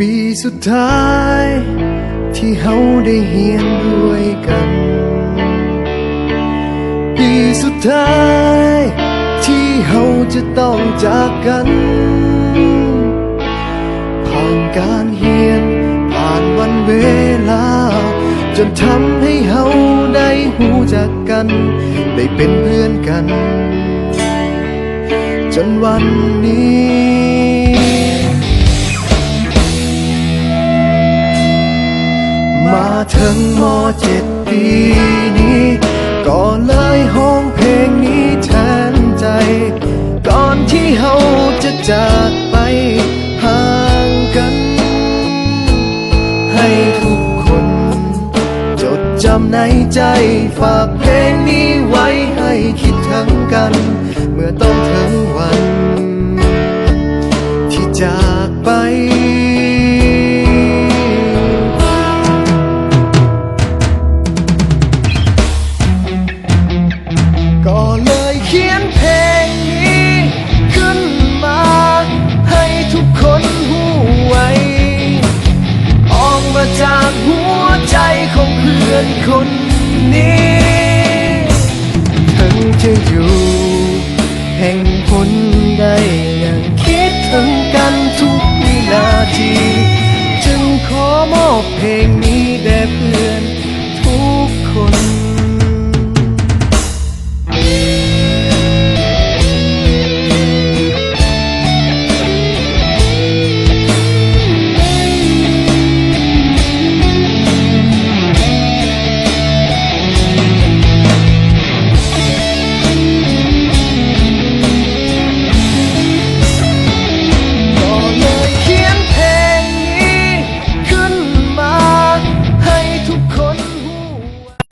ปีสุดท้ายที่เฮาได้เฮียนด้วยกันปีสุดท้ายที่เฮาจะต้องจากกันผ่านการเฮียนผ่านวันเวลาจนทำให้เฮาได้หูจักกันได้เป็นเพื่อนกันจนวันนี้มาถึงม.7 ปีนี้ก็เลยห้องเพลงนี้แทนใจก่อนที่เฮาจะจากไปห่างกันให้ทุกคนจดจำในใจฝากเพลงนี้ไว้ให้คิดถึงกันเมื่อต้องถึงวันที่จากไปก็เลยเขียนเพลงนี้ขึ้นมาให้ทุกคนหูไว้ออกมาจากหัวใจของเพื่อนคนนี้ถึงจะอยู่แห่งผลใดยังคิดถึงกันทุกวินาทีจึงขอมอบเพลงนี้